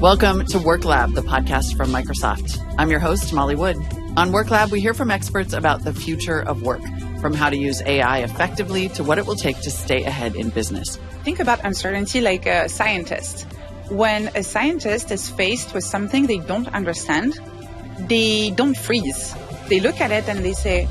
Welcome to Work Lab, the podcast from Microsoft. I'm your host, Molly Wood. On Work Lab, we hear from experts about the future of work, from how to use AI effectively to what it will take to stay ahead in business. Think about uncertainty like a scientist. When a scientist is faced with something they don't understand, they don't freeze. They look at it and they say,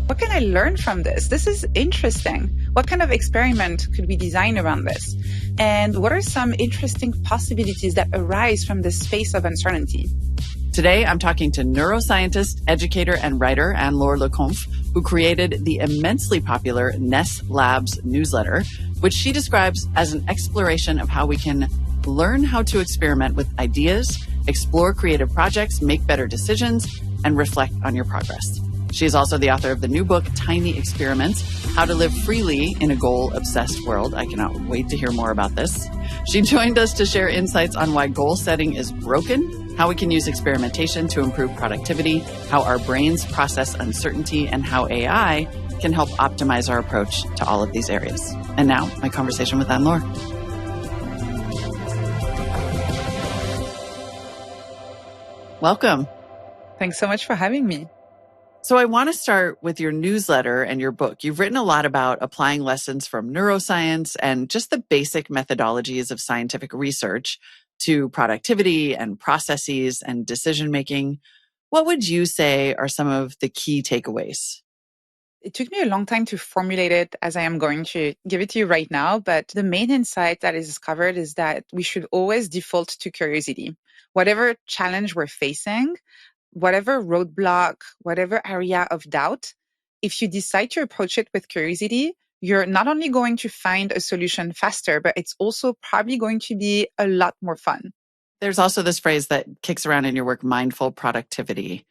what can I learn from this? This is interesting. What kind of experiment could we design around this? And what are some interesting possibilities that arise from this space of uncertainty? Today, I'm talking to neuroscientist, educator, and writer Anne-Laure Le Conf, who created the immensely popular Ness Labs newsletter, which she describes as an exploration of how we can learn how to experiment with ideas, explore creative projects, make better decisions, and reflect on your progress. She is also the author of the new book, Tiny Experiments, How to Live Freely in a Goal-Obsessed World. I cannot wait to hear more about this. She joined us to share insights on why goal setting is broken, how we can use experimentation to improve productivity, how our brains process uncertainty, and how AI can help optimize our approach to all of these areas. And now, my conversation with Anne-Laure. Welcome. Thanks so much for having me. So I want to start with your newsletter and your book. You've written a lot about applying lessons from neuroscience and just the basic methodologies of scientific research to productivity and processes and decision-making. What would you say are some of the key takeaways? It took me a long time to formulate it as I am going to give it to you right now, but the main insight that is discovered is that we should always default to curiosity. Whatever challenge we're facing, whatever roadblock, whatever area of doubt, if you decide to approach it with curiosity, you're not only going to find a solution faster, but it's also probably going to be a lot more fun. There's also this phrase that kicks around in your work, mindful productivity.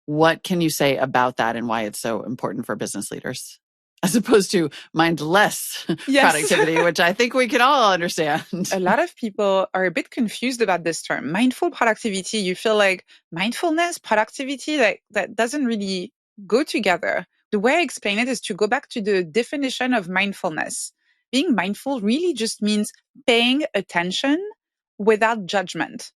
What can you say about that and why it's so important for business leaders? As opposed to mindless productivity, which I think we can all understand. A lot of people are a bit confused about this term. Mindful productivity, you feel like mindfulness, productivity, that doesn't really go together. The way I explain it is to go back to the definition of mindfulness. Being mindful really just means paying attention without judgment.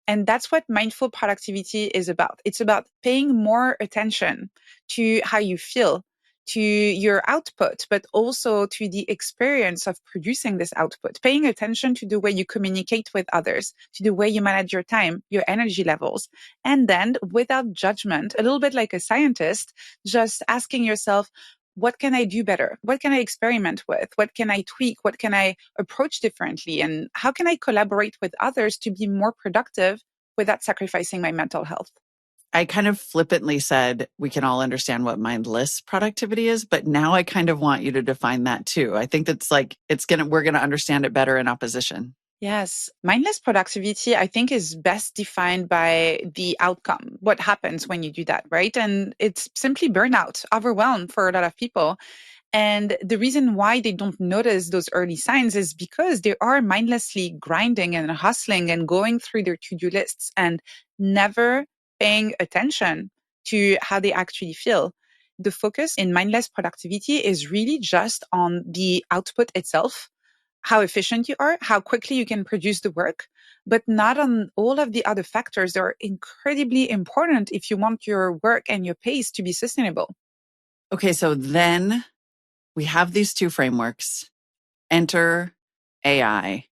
And that's what mindful productivity is about. It's about paying more attention to how you feel, to your output, but also to the experience of producing this output, paying attention to the way you communicate with others, to the way you manage your time, your energy levels. And then without judgment, a little bit like a scientist, just asking yourself, what can I do better? What can I experiment with? What can I tweak? What can I approach differently? And how can I collaborate with others to be more productive without sacrificing my mental health? I kind of flippantly said we can all understand what mindless productivity is, but now I kind of want you to define that too. I think that's like we're going to understand it better in opposition. Yes. Mindless productivity, I think, is best defined by the outcome, what happens when you do that, right? And it's simply burnout, overwhelm for a lot of people. And the reason why they don't notice those early signs is because they are mindlessly grinding and hustling and going through their to-do lists and never paying attention to how they actually feel. The focus in mindless productivity is really just on the output itself, how efficient you are, how quickly you can produce the work, but not on all of the other factors that are incredibly important if you want your work and your pace to be sustainable. Okay, so then we have these two frameworks, enter AI,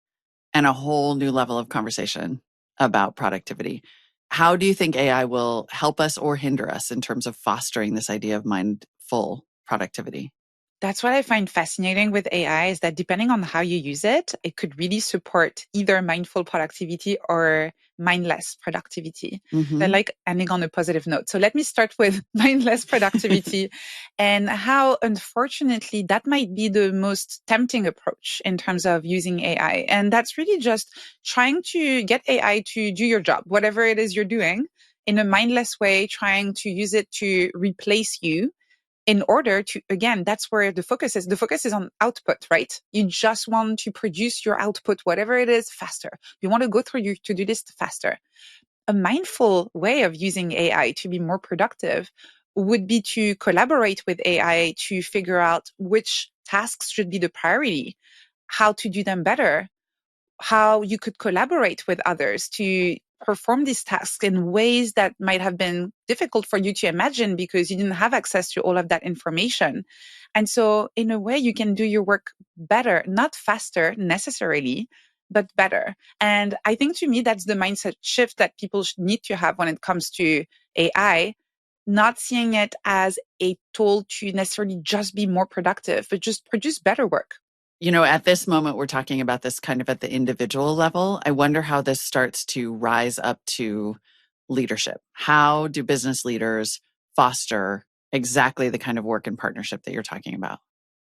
and a whole new level of conversation about productivity. How do you think AI will help us or hinder us in terms of fostering this idea of mindful productivity? That's what I find fascinating with AI is that depending on how you use it, it could really support either mindful productivity or mindless productivity. Mm-hmm. I like ending on a positive note. So let me start with mindless productivity and how, unfortunately, that might be the most tempting approach in terms of using AI. And that's really just trying to get AI to do your job, whatever it is you're doing, in a mindless way, trying to use it to replace you. In order to, again, that's where the focus is. The focus is on output, right? You just want to produce your output, whatever it is, faster. You want to go through your to-do list faster. A mindful way of using AI to be more productive would be to collaborate with AI to figure out which tasks should be the priority, how to do them better, how you could collaborate with others to perform these tasks in ways that might have been difficult for you to imagine because you didn't have access to all of that information. And so in a way, you can do your work better, not faster necessarily, but better. And I think to me, that's the mindset shift that people need to have when it comes to AI, not seeing it as a tool to necessarily just be more productive, but just produce better work. At this moment, we're talking about this kind of at the individual level. I wonder how this starts to rise up to leadership. How do business leaders foster exactly the kind of work and partnership that you're talking about?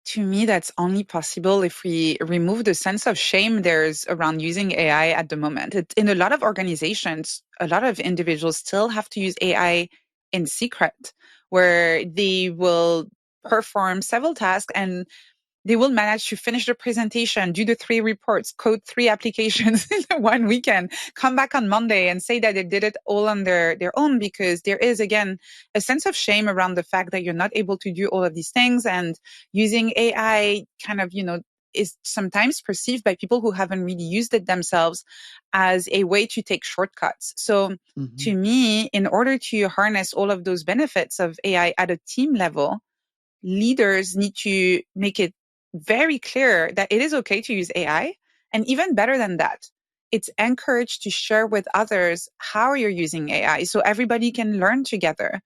To me, that's only possible if we remove the sense of shame there's around using AI at the moment. In a lot of organizations, a lot of individuals still have to use AI in secret, where they will perform several tasks and they will manage to finish the presentation, do the 3 reports, code 3 applications in one weekend, come back on Monday and say that they did it all on their own, because there is, again, a sense of shame around the fact that you're not able to do all of these things. And using AI kind of, is sometimes perceived by people who haven't really used it themselves as a way to take shortcuts. So to me, in order to harness all of those benefits of AI at a team level, leaders need to make it very clear that it is okay to use AI. And even better than that, it's encouraged to share with others how you're using AI so everybody can learn together.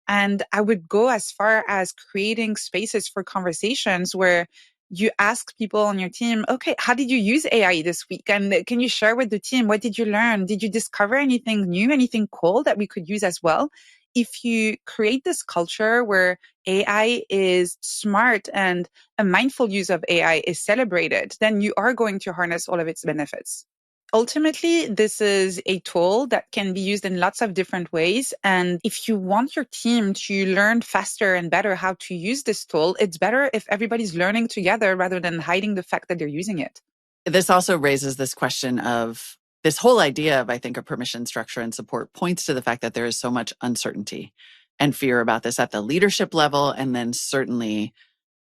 And I would go as far as creating spaces for conversations where you ask people on your team, okay, how did you use AI this week? And can you share with the team, what did you learn? Did you discover anything new, anything cool that we could use as well? If you create this culture where AI is smart and a mindful use of AI is celebrated, then you are going to harness all of its benefits. Ultimately, this is a tool that can be used in lots of different ways. And if you want your team to learn faster and better how to use this tool, it's better if everybody's learning together rather than hiding the fact that they're using it. This also raises this question of this whole idea of, I think, a permission structure and support points to the fact that there is so much uncertainty and fear about this at the leadership level, and then certainly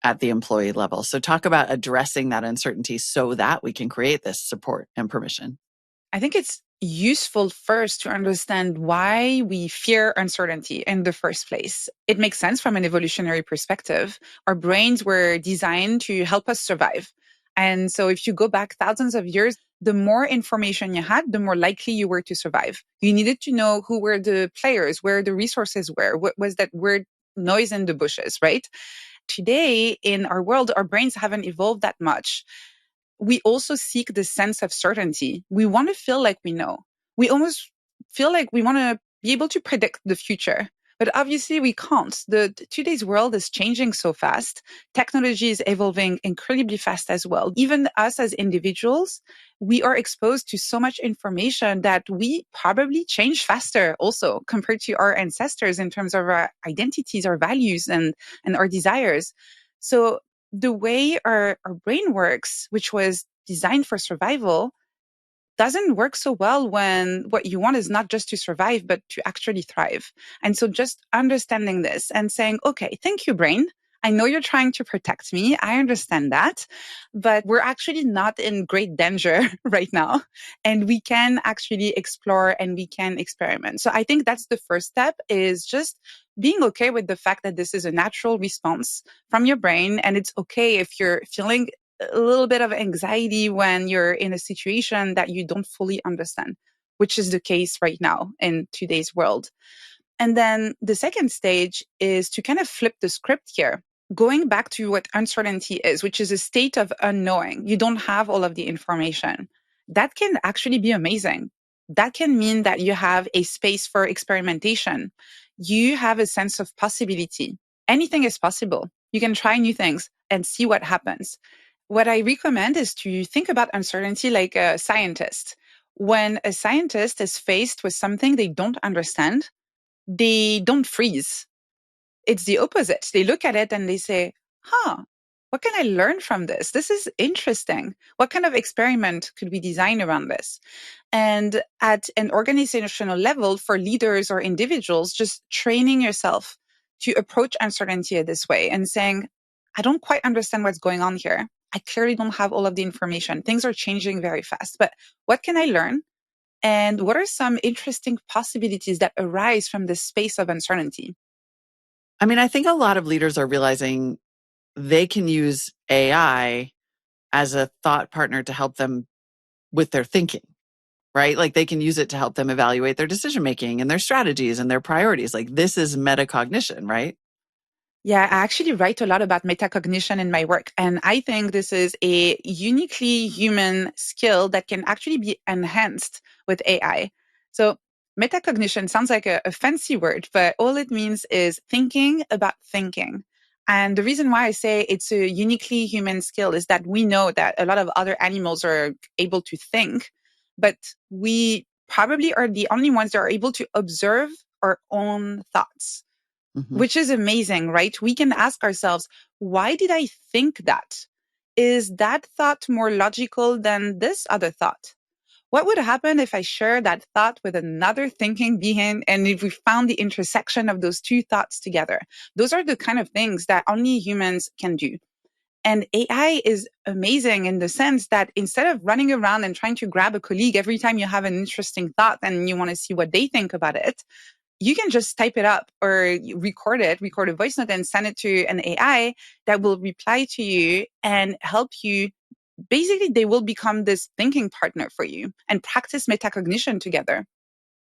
at the employee level. So talk about addressing that uncertainty so that we can create this support and permission. I think it's useful first to understand why we fear uncertainty in the first place. It makes sense from an evolutionary perspective. Our brains were designed to help us survive. And so if you go back thousands of years, the more information you had, the more likely you were to survive. You needed to know who were the players, where the resources were, what was that weird noise in the bushes, right? Today in our world, our brains haven't evolved that much. We also seek the sense of certainty. We want to feel like we know. We almost feel like we want to be able to predict the future. But obviously we can't. Today's world is changing so fast. Technology is evolving incredibly fast as well. Even us as individuals, we are exposed to so much information that we probably change faster also compared to our ancestors in terms of our identities, our values, and our desires. So the way our brain works, which was designed for survival, doesn't work so well when what you want is not just to survive, but to actually thrive. And so just understanding this and saying, okay, thank you, brain. I know you're trying to protect me. I understand that, but we're actually not in great danger right now. And we can actually explore and we can experiment. So I think that's the first step, is just being okay with the fact that this is a natural response from your brain. And it's okay if you're feeling a little bit of anxiety when you're in a situation that you don't fully understand, which is the case right now in today's world. And then the second stage is to kind of flip the script here, going back to what uncertainty is, which is a state of unknowing. You don't have all of the information. That can actually be amazing. That can mean that you have a space for experimentation. You have a sense of possibility. Anything is possible. You can try new things and see what happens. What I recommend is to think about uncertainty like a scientist. When a scientist is faced with something they don't understand, they don't freeze. It's the opposite. They look at it and they say, what can I learn from this? This is interesting. What kind of experiment could we design around this? And at an organizational level, for leaders or individuals, just training yourself to approach uncertainty this way and saying, I don't quite understand what's going on here. I clearly don't have all of the information. Things are changing very fast, but what can I learn? And what are some interesting possibilities that arise from this space of uncertainty? I mean, I think a lot of leaders are realizing they can use AI as a thought partner to help them with their thinking, right? Like they can use it to help them evaluate their decision making and their strategies and their priorities. Like this is metacognition, right? Yeah, I actually write a lot about metacognition in my work. And I think this is a uniquely human skill that can actually be enhanced with AI. So metacognition sounds like a fancy word, but all it means is thinking about thinking. And the reason why I say it's a uniquely human skill is that we know that a lot of other animals are able to think, but we probably are the only ones that are able to observe our own thoughts, Mm-hmm. which is amazing, right? We can ask ourselves, why did I think that? Is that thought more logical than this other thought? What would happen if I shared that thought with another thinking being and if we found the intersection of those two thoughts together? Those are the kind of things that only humans can do. And AI is amazing in the sense that instead of running around and trying to grab a colleague every time you have an interesting thought and you want to see what they think about it, you can just type it up or record a voice note and send it to an AI that will reply to you and help you. Basically, they will become this thinking partner for you and practice metacognition together.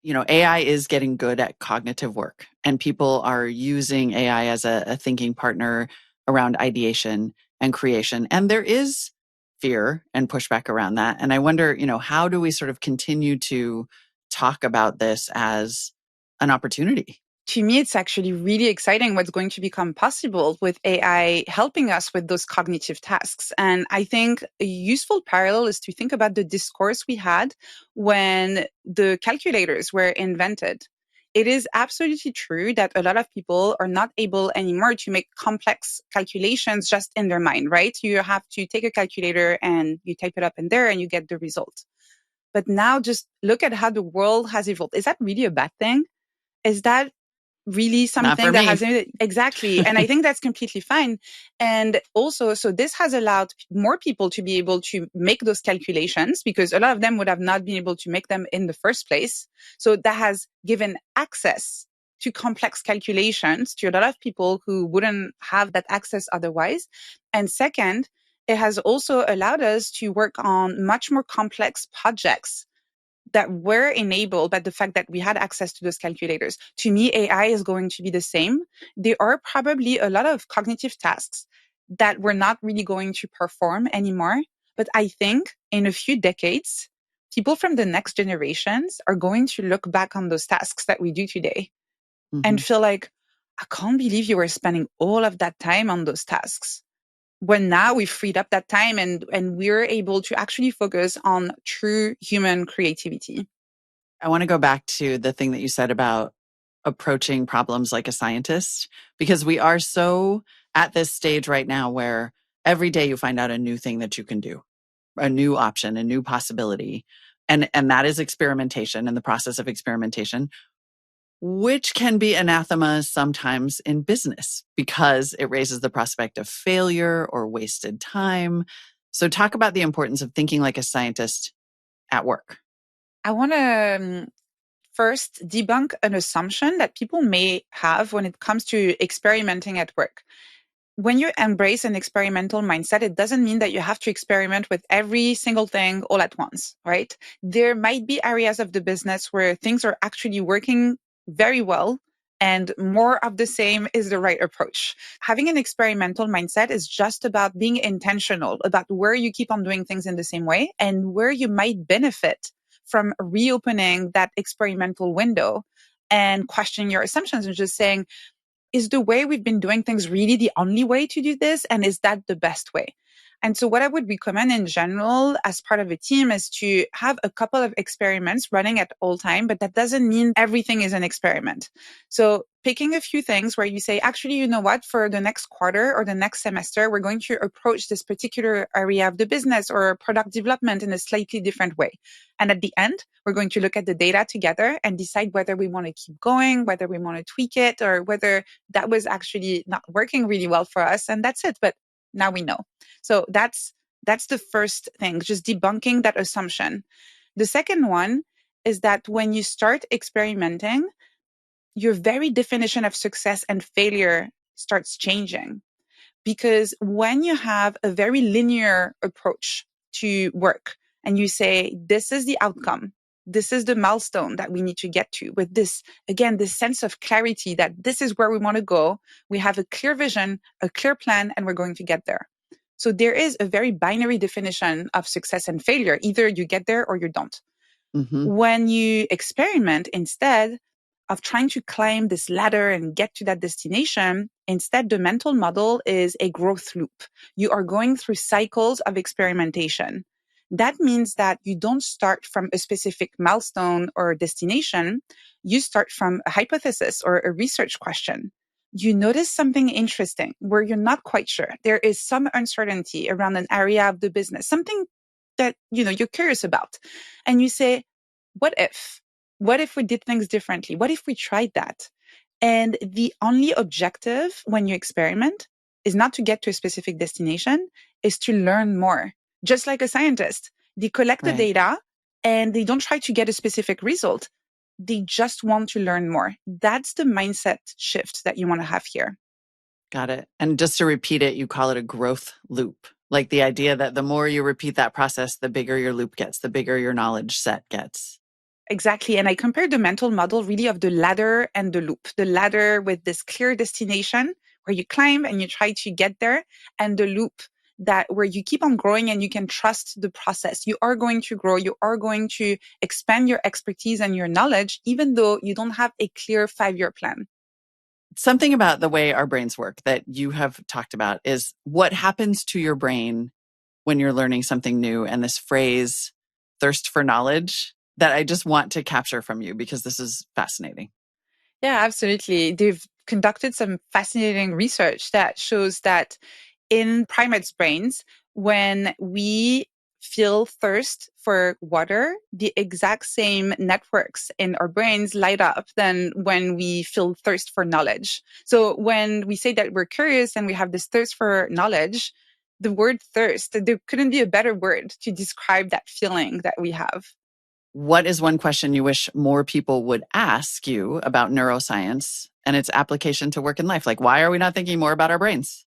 You know, AI is getting good at cognitive work, and people are using AI as a thinking partner around ideation and creation. And there is fear and pushback around that. And I wonder, how do we sort of continue to talk about this as an opportunity? To me, it's actually really exciting what's going to become possible with AI helping us with those cognitive tasks. And I think a useful parallel is to think about the discourse we had when the calculators were invented. It is absolutely true that a lot of people are not able anymore to make complex calculations just in their mind, right? You have to take a calculator and you type it up in there and you get the result. But now just look at how the world has evolved. Is that really a bad thing? Is that really Not for something that me. has exactly? And I think that's completely fine. And also, so this has allowed more people to be able to make those calculations because a lot of them would have not been able to make them in the first place. So that has given access to complex calculations to a lot of people who wouldn't have that access otherwise. And second, it has also allowed us to work on much more complex projects that were enabled by the fact that we had access to those calculators. To me, AI is going to be the same. There are probably a lot of cognitive tasks that we're not really going to perform anymore. But I think in a few decades, people from the next generations are going to look back on those tasks that we do today and Mhm. feel like, I can't believe you were spending all of that time on those tasks, when now we've freed up that time and we're able to actually focus on true human creativity. I want to go back to the thing that you said about approaching problems like a scientist, because we are so at this stage right now where every day you find out a new thing that you can do, a new option, a new possibility. And that is experimentation and the process of experimentation, which can be anathema sometimes in business because it raises the prospect of failure or wasted time. So talk about the importance of thinking like a scientist at work. I want to first debunk an assumption that people may have when it comes to experimenting at work. When you embrace an experimental mindset, it doesn't mean that you have to experiment with every single thing all at once, right? There might be areas of the business where things are actually working very well and more of the same is the right approach. Having an experimental mindset is just about being intentional about where you keep on doing things in the same way and where you might benefit from reopening that experimental window and questioning your assumptions and just saying, is the way we've been doing things really the only way to do this? And is that the best way? And so what I would recommend in general as part of a team is to have a couple of experiments running at all time, but that doesn't mean everything is an experiment. So picking a few things where you say, actually, you know what, for the next quarter or the next semester, we're going to approach this particular area of the business or product development in a slightly different way. And at the end, we're going to look at the data together and decide whether we want to keep going, whether we want to tweak it, or whether that was actually not working really well for us. And that's it. But Now we know. So that's the first thing, just debunking that assumption. The second one is that when you start experimenting, your very definition of success and failure starts changing. Because when you have a very linear approach to work and you say, this is the outcome, this is the milestone that we need to get to with this, again, this sense of clarity that this is where we want to go. We have a clear vision, a clear plan, and we're going to get there. So there is a very binary definition of success and failure. Either you get there or you don't. Mm-hmm. When you experiment, instead of trying to climb this ladder and get to that destination, instead the mental model is a growth loop. You are going through cycles of experimentation. That means that you don't start from a specific milestone or destination. You start from a hypothesis or a research question. You notice something interesting where you're not quite sure. There is some uncertainty around an area of the business, something that, you're curious about. And you say, what if? What if we did things differently? What if we tried that? And the only objective when you experiment is not to get to a specific destination, is to learn more. Just like a scientist, they collect the data and they don't try to get a specific result. They just want to learn more. That's the mindset shift that you want to have here. Got it. And just to repeat it, you call it a growth loop. Like the idea that the more you repeat that process, the bigger your loop gets, the bigger your knowledge set gets. Exactly. And I compared the mental model really of the ladder and the loop. The ladder with this clear destination where you climb and you try to get there, and the loop that where you keep on growing and you can trust the process. You are going to grow. You are going to expand your expertise and your knowledge, even though you don't have a clear 5-year plan. Something about the way our brains work that you have talked about is what happens to your brain when you're learning something new. And this phrase, thirst for knowledge, that I just want to capture from you because this is fascinating. Yeah, absolutely. They've conducted some fascinating research that shows that in primates' brains, when we feel thirst for water, the exact same networks in our brains light up than when we feel thirst for knowledge. So when we say that we're curious and we have this thirst for knowledge, the word thirst, there couldn't be a better word to describe that feeling that we have. What is one question you wish more people would ask you about neuroscience and its application to work and life? Like, why are we not thinking more about our brains?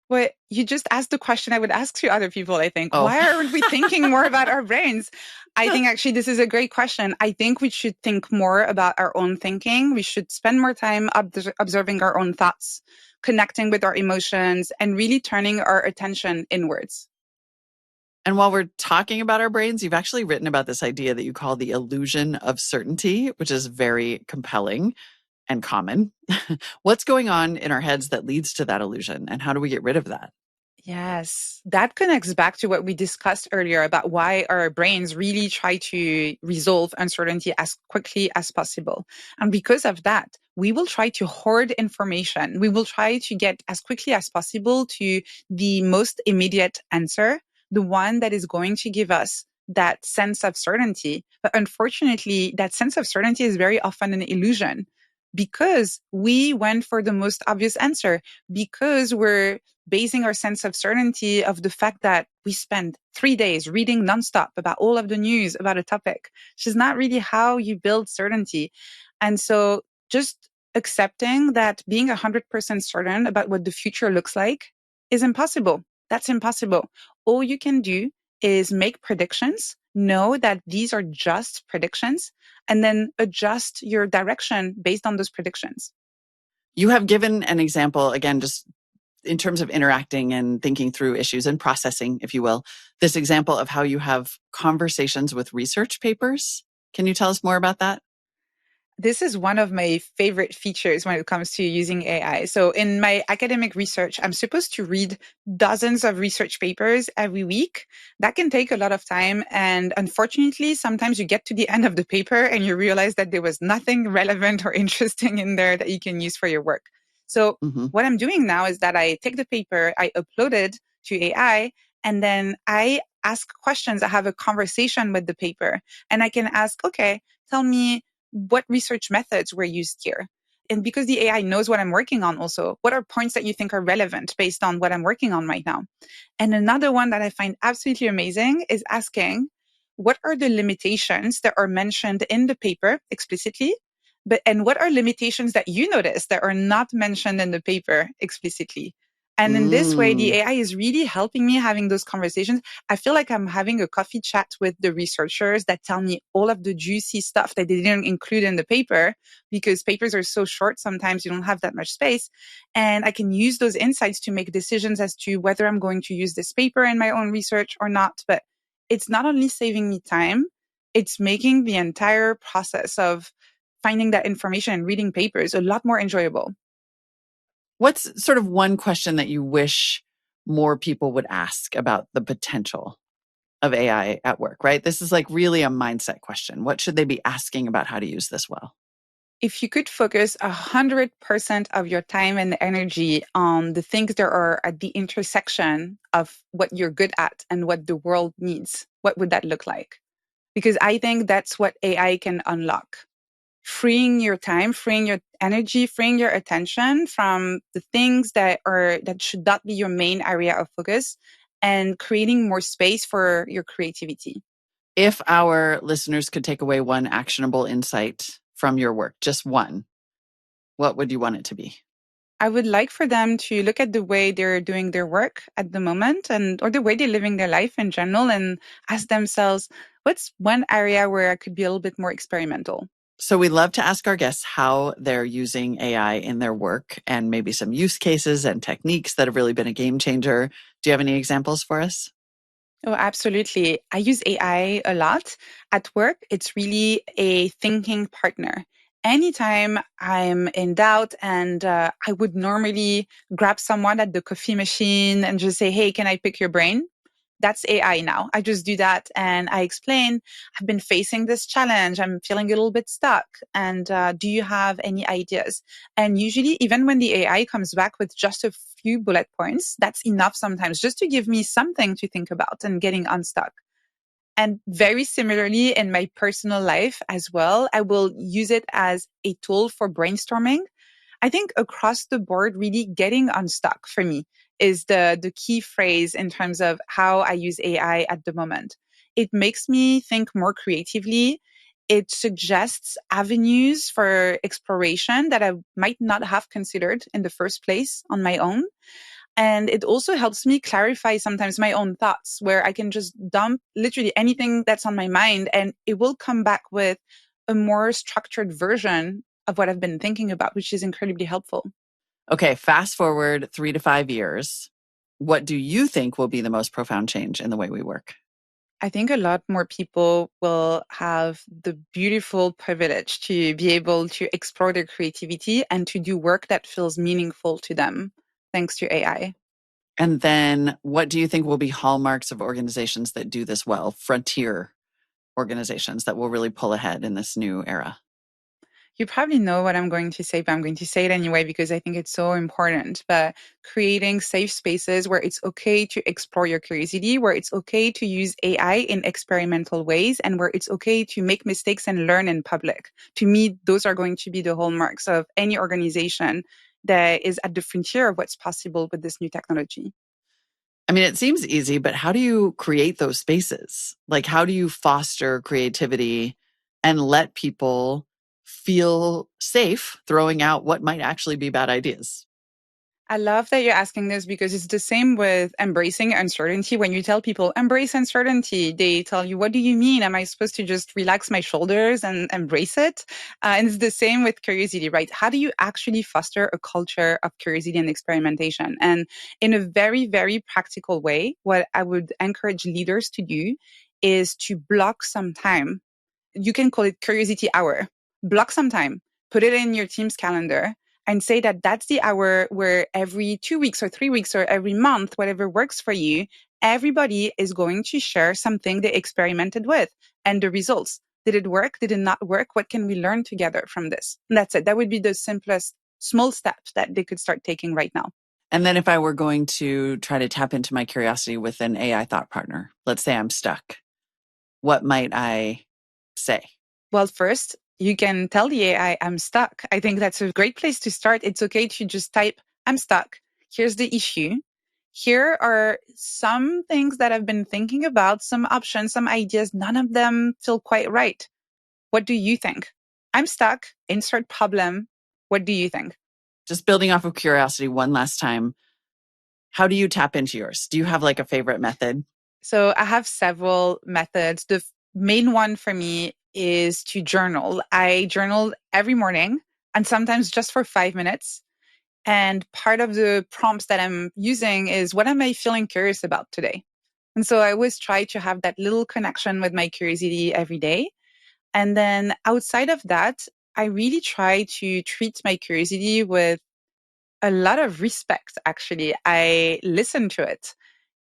Well, you just asked the question I would ask to other people, I think. Oh. Why aren't we thinking more about our brains? I think actually this is a great question. I think we should think more about our own thinking. We should spend more time observing our own thoughts, connecting with our emotions, and really turning our attention inwards. And while we're talking about our brains, you've actually written about this idea that you call the illusion of certainty, which is very compelling and common. What's going on in our heads that leads to that illusion, and how do we get rid of that? Yes, that connects back to what we discussed earlier about why our brains really try to resolve uncertainty as quickly as possible. And because of that, we will try to hoard information. We will try to get as quickly as possible to the most immediate answer, the one that is going to give us that sense of certainty. But unfortunately, that sense of certainty is very often an illusion because we went for the most obvious answer, because we're basing our sense of certainty of the fact that we spend 3 days reading nonstop about all of the news about a topic, which is not really how you build certainty. And so just accepting that being 100% certain about what the future looks like is impossible. That's impossible. All you can do is make predictions, know that these are just predictions, and then adjust your direction based on those predictions. You have given an example, again, just in terms of interacting and thinking through issues and processing, if you will, this example of how you have conversations with research papers. Can you tell us more about that? This is one of my favorite features when it comes to using AI. So in my academic research, I'm supposed to read dozens of research papers every week. That can take a lot of time. And unfortunately, sometimes you get to the end of the paper and you realize that there was nothing relevant or interesting in there that you can use for your work. So what I'm doing now is that I take the paper, I upload it to AI, and then I ask questions. I have a conversation with the paper and I can ask, okay, tell me, what research methods were used here? And because the AI knows what I'm working on also, what are points that you think are relevant based on what I'm working on right now? And another one that I find absolutely amazing is asking, what are the limitations that are mentioned in the paper explicitly? And what are limitations that you notice that are not mentioned in the paper explicitly? And in this way, the Mm. AI is really helping me having those conversations. I feel like I'm having a coffee chat with the researchers that tell me all of the juicy stuff that they didn't include in the paper, because papers are so short. Sometimes you don't have that much space. And I can use those insights to make decisions as to whether I'm going to use this paper in my own research or not. But it's not only saving me time, it's making the entire process of finding that information and reading papers a lot more enjoyable. What's sort of one question that you wish more people would ask about the potential of AI at work, right? This is like really a mindset question. What should they be asking about how to use this well? If you could focus 100% of your time and energy on the things that are at the intersection of what you're good at and what the world needs, what would that look like? Because I think that's what AI can unlock. Freeing your time, freeing your energy, freeing your attention from the things that should not be your main area of focus, and creating more space for your creativity. If our listeners could take away one actionable insight from your work, just one, what would you want it to be? I would like for them to look at the way they're doing their work at the moment, and or the way they're living their life in general, and ask themselves, what's one area where I could be a little bit more experimental? So we love to ask our guests how they're using AI in their work and maybe some use cases and techniques that have really been a game changer. Do you have any examples for us? Oh, absolutely. I use AI a lot. At work, it's really a thinking partner. Anytime I'm in doubt and I would normally grab someone at the coffee machine and just say, hey, can I pick your brain? That's AI now. I just do that and I explain, I've been facing this challenge. I'm feeling a little bit stuck. And do you have any ideas? And usually, even when the AI comes back with just a few bullet points, that's enough sometimes just to give me something to think about and getting unstuck. And very similarly in my personal life as well, I will use it as a tool for brainstorming. I think across the board, really getting unstuck for me is the key phrase in terms of how I use AI at the moment. It makes me think more creatively. It suggests avenues for exploration that I might not have considered in the first place on my own. And it also helps me clarify sometimes my own thoughts, where I can just dump literally anything that's on my mind and it will come back with a more structured version of what I've been thinking about, which is incredibly helpful. Okay, fast forward 3 to 5 years. What do you think will be the most profound change in the way we work? I think a lot more people will have the beautiful privilege to be able to explore their creativity and to do work that feels meaningful to them thanks to AI. And then what do you think will be hallmarks of organizations that do this well, frontier organizations that will really pull ahead in this new era? You probably know what I'm going to say, but I'm going to say it anyway because I think it's so important. But creating safe spaces where it's okay to explore your curiosity, where it's okay to use AI in experimental ways, and where it's okay to make mistakes and learn in public. To me, those are going to be the hallmarks of any organization that is at the frontier of what's possible with this new technology. I mean, it seems easy, but how do you create those spaces? Like, how do you foster creativity and let people feel safe throwing out what might actually be bad ideas? I love that you're asking this because it's the same with embracing uncertainty. When you tell people embrace uncertainty, they tell you, what do you mean? Am I supposed to just relax my shoulders and embrace it? And it's the same with curiosity, right? How do you actually foster a culture of curiosity and experimentation? And in a very, very practical way, what I would encourage leaders to do is to block some time. You can call it curiosity hour. Block some time, put it in your team's calendar and say that that's the hour where every 2 weeks or 3 weeks or every month, whatever works for you, everybody is going to share something they experimented with and the results. Did it work? Did it not work? What can we learn together from this? And that's it. That would be the simplest small steps that they could start taking right now. And then if I were going to try to tap into my curiosity with an AI thought partner, let's say I'm stuck, what might I say? Well, first, you can tell the AI, I'm stuck. I think that's a great place to start. It's okay to just type, I'm stuck. Here's the issue. Here are some things that I've been thinking about, some options, some ideas. None of them feel quite right. What do you think? I'm stuck. Insert problem. What do you think? Just building off of curiosity one last time. How do you tap into yours? Do you have like a favorite method? So I have several methods. The main one for me is to journal. I journal every morning and sometimes just for 5 minutes. And part of the prompts that I'm using is, what am I feeling curious about today? And so I always try to have that little connection with my curiosity every day. And then outside of that, I really try to treat my curiosity with a lot of respect, actually. I listen to it.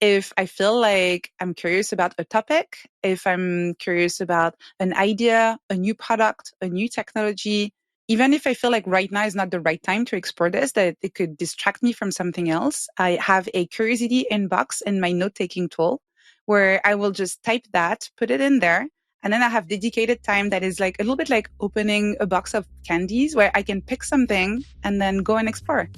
If I feel like I'm curious about a topic, if I'm curious about an idea, a new product, a new technology, even if I feel like right now is not the right time to explore this, that it could distract me from something else, I have a curiosity inbox in my note-taking tool where I will just type that, put it in there, and then I have dedicated time that is like a little bit like opening a box of candies where I can pick something and then go and explore.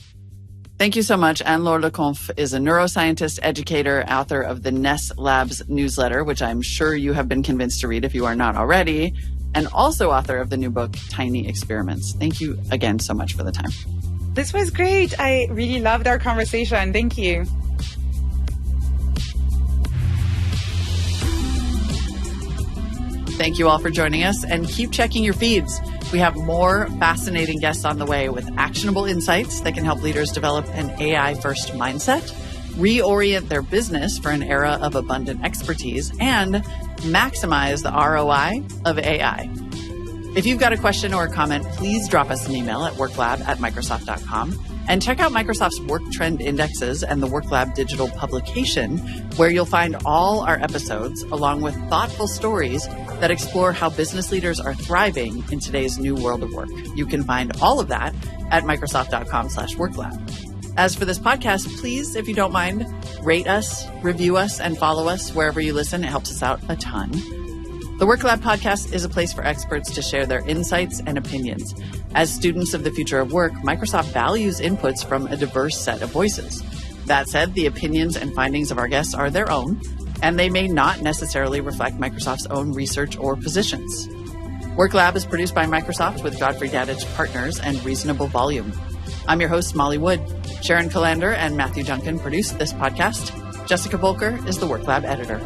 Thank you so much. Anne-Laure Lecomte is a neuroscientist, educator, author of the Ness Labs newsletter, which I'm sure you have been convinced to read if you are not already, and also author of the new book, Tiny Experiments. Thank you again so much for the time. This was great. I really loved our conversation. Thank you. Thank you all for joining us, and keep checking your feeds. We have more fascinating guests on the way with actionable insights that can help leaders develop an AI-first mindset, reorient their business for an era of abundant expertise, and maximize the ROI of AI. If you've got a question or a comment, please drop us an email at worklab@microsoft.com. And check out Microsoft's Work Trend Indexes and the WorkLab digital publication, where you'll find all our episodes, along with thoughtful stories that explore how business leaders are thriving in today's new world of work. You can find all of that at Microsoft.com/worklab. As for this podcast, please, if you don't mind, rate us, review us, and follow us wherever you listen. It helps us out a ton. The WorkLab podcast is a place for experts to share their insights and opinions. As students of the future of work, Microsoft values inputs from a diverse set of voices. That said, the opinions and findings of our guests are their own, and they may not necessarily reflect Microsoft's own research or positions. WorkLab is produced by Microsoft with Godfrey Dadich Partners and Reasonable Volume. I'm your host, Molly Wood. Sharon Callander and Matthew Duncan produced this podcast. Jessica Volker is the WorkLab editor.